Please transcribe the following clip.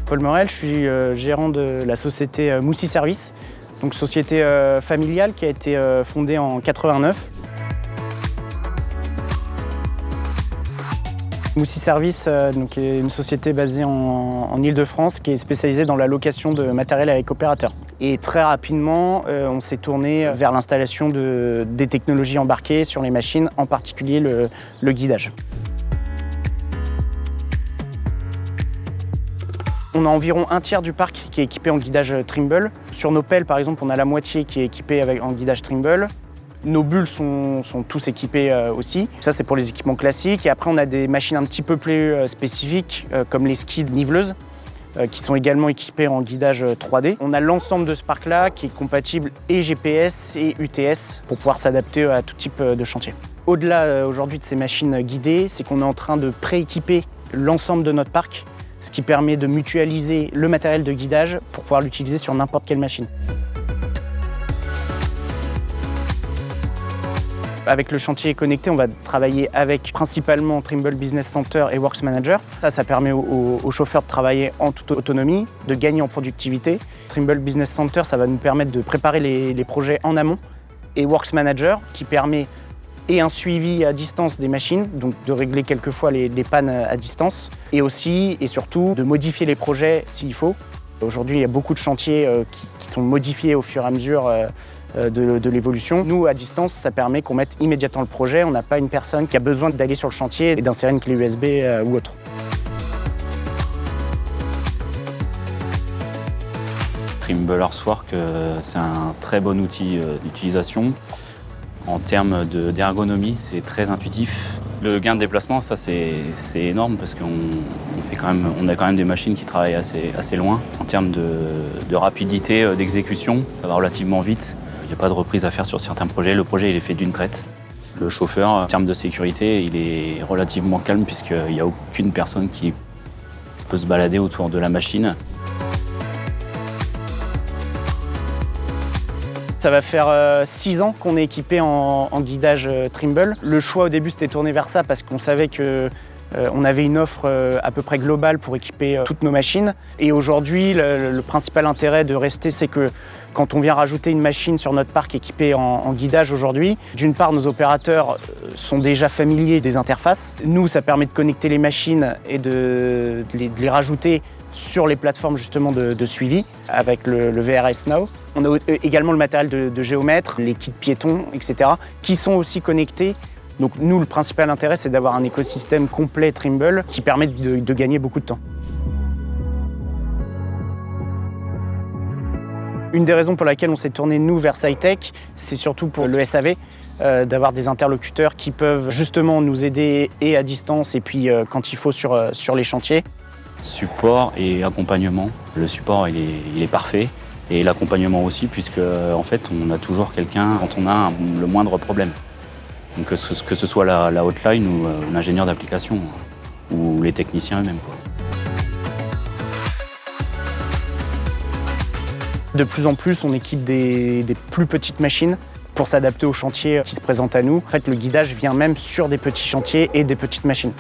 Paul Morel, je suis gérant de la société Moussi Service, donc société familiale qui a été fondée en 89. Moussi Service donc, est une société basée en Ile-de-France qui est spécialisée dans la location de matériel avec opérateur. Et très rapidement, on s'est tourné vers l'installation des technologies embarquées sur les machines, en particulier le guidage. On a environ un tiers du parc qui est équipé en guidage Trimble. Sur nos pelles, par exemple, on a la moitié qui est équipée en guidage Trimble. Nos bulles sont tous équipés aussi. Ça, c'est pour les équipements classiques. Et après, on a des machines un petit peu plus spécifiques, comme les skids niveleuses, qui sont également équipées en guidage 3D. On a l'ensemble de ce parc-là qui est compatible et GPS et UTS pour pouvoir s'adapter à tout type de chantier. Au-delà aujourd'hui de ces machines guidées, c'est qu'on est en train de pré-équiper l'ensemble de notre parc, ce qui permet de mutualiser le matériel de guidage pour pouvoir l'utiliser sur n'importe quelle machine. Avec le chantier connecté, on va travailler avec principalement Trimble Business Center et Works Manager. Ça permet aux chauffeurs de travailler en toute autonomie, de gagner en productivité. Trimble Business Center, ça va nous permettre de préparer les projets en amont. Et Works Manager, qui permet et un suivi à distance des machines, donc de régler quelquefois les pannes à distance, et aussi et surtout de modifier les projets s'il faut. Aujourd'hui, il y a beaucoup de chantiers qui sont modifiés au fur et à mesure de l'évolution. Nous, à distance, ça permet qu'on mette immédiatement le projet. On n'a pas une personne qui a besoin d'aller sur le chantier et d'insérer une clé USB ou autre. Trimble Earthwork, c'est un très bon outil d'utilisation. En termes d'ergonomie, c'est très intuitif. Le gain de déplacement, ça c'est énorme parce qu'on a quand même des machines qui travaillent assez loin. En termes de rapidité d'exécution, ça va relativement vite. Il n'y a pas de reprise à faire sur certains projets. Le projet il est fait d'une traite. Le chauffeur, en termes de sécurité, il est relativement calme puisqu'il n'y a aucune personne qui peut se balader autour de la machine. Ça va faire 6 ans qu'on est équipé en guidage Trimble. Le choix au début c'était tourné vers ça parce qu'on savait qu'on avait une offre à peu près globale pour équiper toutes nos machines. Et aujourd'hui, le principal intérêt de rester, c'est que quand on vient rajouter une machine sur notre parc équipée en guidage aujourd'hui, d'une part, nos opérateurs sont déjà familiers des interfaces. Nous, ça permet de connecter les machines et de les rajouter sur les plateformes justement de suivi avec le VRS Now. On a également le matériel de géomètre, les kits piétons, etc., qui sont aussi connectés. Donc nous, le principal intérêt, c'est d'avoir un écosystème complet Trimble qui permet de gagner beaucoup de temps. Une des raisons pour laquelle on s'est tourné, nous, vers SciTech, c'est surtout pour le SAV, d'avoir des interlocuteurs qui peuvent justement nous aider et à distance et puis quand il faut sur les chantiers. Support et accompagnement. Le support, il est parfait. Et l'accompagnement aussi, puisque en fait, on a toujours quelqu'un quand on a le moindre problème. Donc que ce soit la hotline ou l'ingénieur d'application, ou les techniciens eux-mêmes. De plus en plus, on équipe des plus petites machines pour s'adapter aux chantiers qui se présentent à nous. En fait, le guidage vient même sur des petits chantiers et des petites machines.